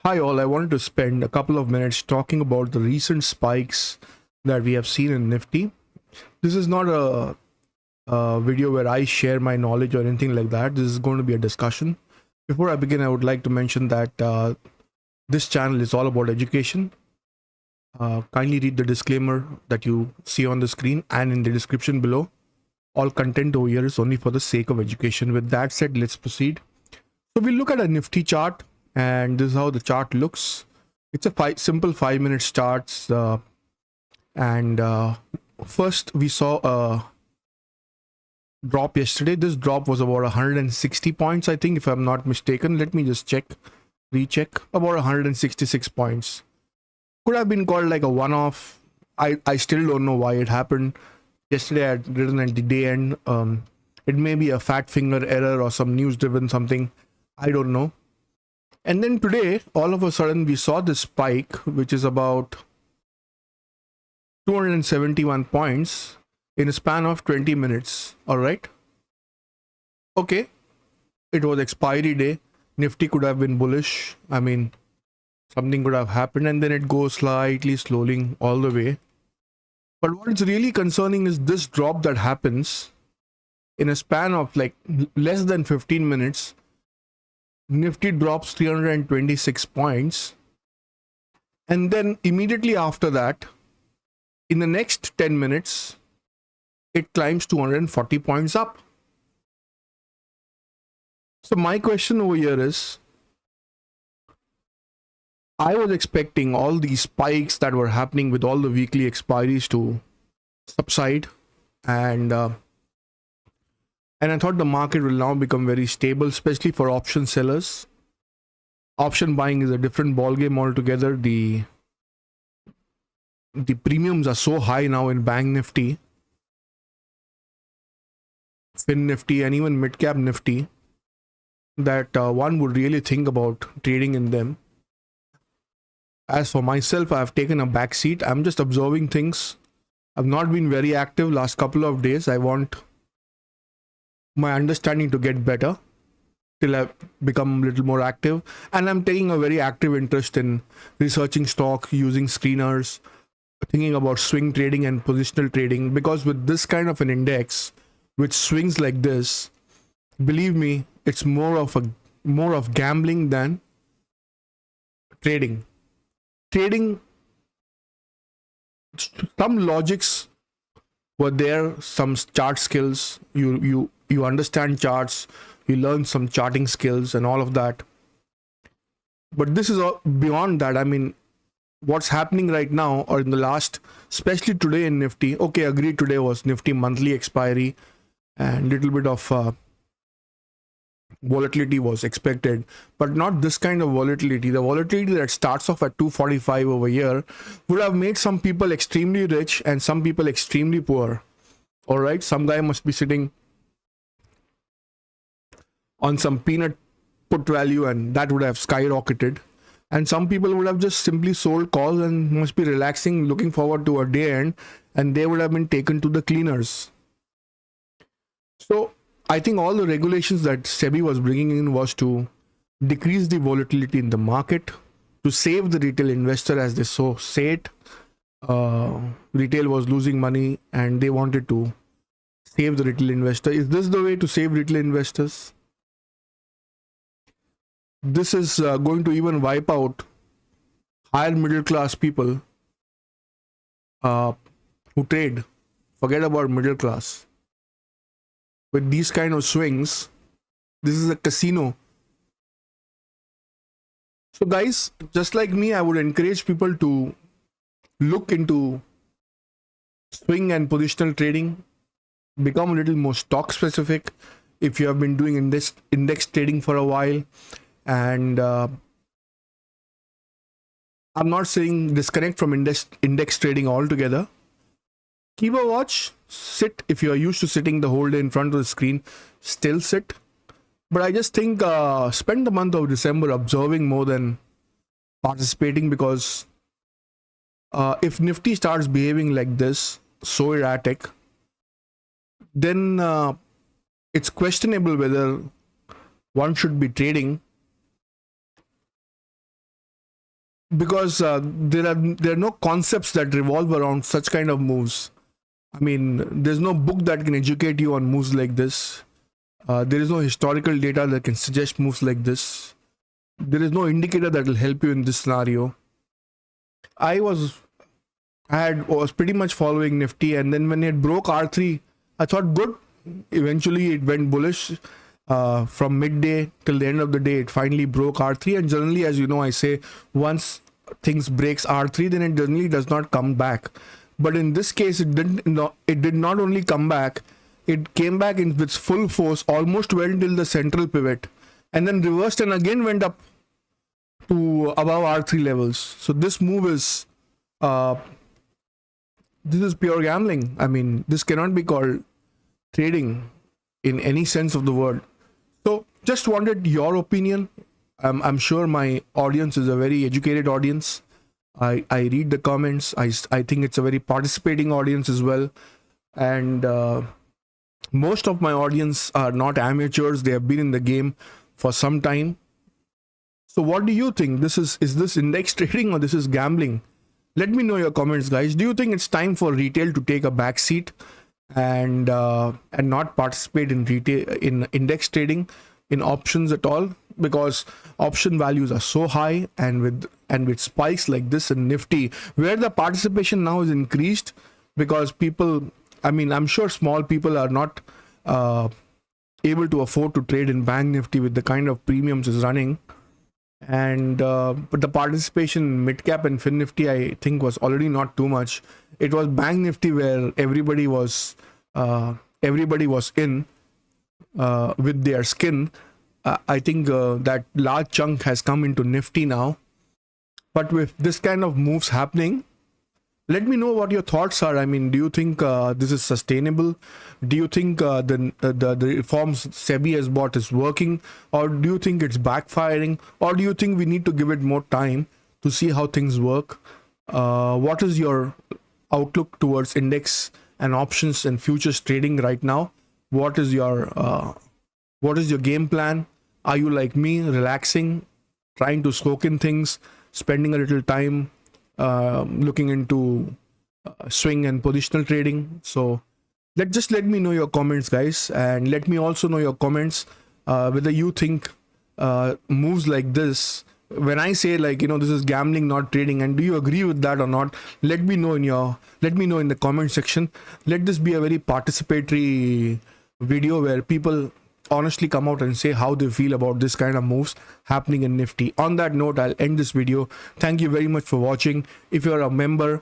Hi all, I wanted to spend a couple of minutes talking about the recent spikes that we have seen in Nifty. This is not a video where I share my knowledge or anything like that. This is going to be a discussion. Before I begin, I would like to mention that this channel is all about education. Kindly read the disclaimer that you see on the screen and in the description below. All content over here is only for the sake of education. With that said, let's proceed. So we'll look at a Nifty chart, and this is how the chart looks. It's a simple 5-minute charts, and first we saw a drop yesterday. This drop was about 160 points, I think, if I'm not mistaken. Let me just recheck. About 166 points. Could have been called like a one-off. I still don't know why it happened. Yesterday I had written at the day end. It may be a fat finger error or some news driven something. I don't know. And then today, all of a sudden, we saw this spike, which is about 271 points in a span of 20 minutes. All right. Okay. It was expiry day. Nifty could have been bullish. I mean, something could have happened, and then it goes slightly slowing all the way. But what is really concerning is this drop that happens in a span of like less than 15 minutes. Nifty drops 326 points, and then immediately after that, in the next 10 minutes, it climbs 240 points up. So my question over here is, I was expecting all these spikes that were happening with all the weekly expiries to subside, and I thought the market will now become very stable, especially for option sellers. Option buying is a different ballgame altogether. The premiums are so high now in Bank Nifty, Fin Nifty, and even Mid Cap Nifty that one would really think about trading in them. As for myself, I've taken a back seat. I'm just observing things. I've not been very active last couple of days. I want my understanding to get better till I become a little more active, and I'm taking a very active interest in researching stock, using screeners, thinking about swing trading and positional trading, because with this kind of an index which swings like this, believe me, it's more of gambling than trading. Some logics were there, some chart skills. You understand charts, you learn some charting skills and all of that. But this is all beyond that. I mean, what's happening right now, or in the last, especially today in Nifty. Okay, agreed. Today was Nifty monthly expiry, and little bit of volatility was expected, but not this kind of volatility. The volatility that starts off at 245 over here would have made some people extremely rich and some people extremely poor. All right, some guy must be sitting on some peanut put value, and that would have skyrocketed. And some people would have just simply sold calls and must be relaxing, looking forward to a day end, and they would have been taken to the cleaners. So I think all the regulations that SEBI was bringing in was to decrease the volatility in the market, to save the retail investor, as they so say it. Retail was losing money and they wanted to save the retail investor. Is this the way to save retail investors? This is going to even wipe out higher middle class people who trade. Forget about middle class. With these kind of swings, this is a casino. So guys, just like me, I would encourage people to look into swing and positional trading, become a little more stock specific if you have been doing index trading for a while. And I'm not saying disconnect from index trading altogether. Keep a watch, sit. If you are used to sitting the whole day in front of the screen, still sit. But I just think spend the month of December observing more than participating, because if Nifty starts behaving like this, so erratic, then it's questionable whether one should be trading because there are no concepts that revolve around such kind of moves. I mean, there's no book that can educate you on moves like this. There is no historical data that can suggest moves like this. There is no indicator that will help you in this scenario. I was pretty much following Nifty, and then when it broke R3, I thought good. Eventually, it went bullish. From midday till the end of the day, it finally broke R3. And generally, as you know, I say once things breaks R3, then it generally does not come back. But in this case, it didn't. No, it did not only come back; it came back in its full force, almost went till the central pivot, and then reversed and again went up to above R3 levels. So this move is pure gambling. I mean, this cannot be called trading in any sense of the word. So just wanted your opinion. I'm sure my audience is a very educated audience. I read the comments. I think it's a very participating audience as well. And most of my audience are not amateurs. They have been in the game for some time. So what do you think? Is this index trading or this is gambling? Let me know your comments, guys. Do you think it's time for retail to take a back seat and not participate in index trading, in options at all? Because option values are so high, and with spikes like this in Nifty, where the participation now is increased because people, I mean, I'm sure small people are not able to afford to trade in Bank Nifty with the kind of premiums is running. And but the participation in mid cap and fin Nifty, I think, was already not too much. It was Bank Nifty where everybody was in with their skin. I think that large chunk has come into Nifty now. But with this kind of moves happening, let me know what your thoughts are. I mean, do you think this is sustainable? Do you think the reforms SEBI has bought is working? Or do you think it's backfiring? Or do you think we need to give it more time to see how things work? What is your outlook towards index and options and futures trading right now? What is your game plan? Are you like me, relaxing, trying to soak in things, spending a little time looking into swing and positional trading? So let me know your comments, guys, and let me also know your comments whether you think moves like this, when I say, like, this is gambling, not trading, and do you agree with that or not? Let me know in the comment section. Let this be a very participatory video where people honestly come out and say how they feel about this kind of moves happening in Nifty. On that note, I'll end this video. Thank you very much for watching. If you're a member,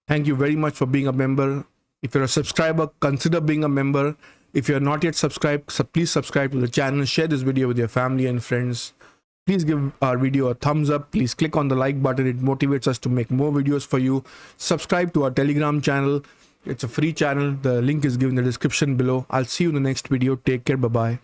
thank you very much for being a member. If you're a subscriber, consider being a member. If you're not yet subscribed, please subscribe to the channel. Share this video with your family and friends. Please give our video a thumbs up. Please click on the like button. It motivates us to make more videos for you. Subscribe to our Telegram channel. It's a free channel. The link is given in the description below. I'll see you in the next video. Take care. Bye-bye.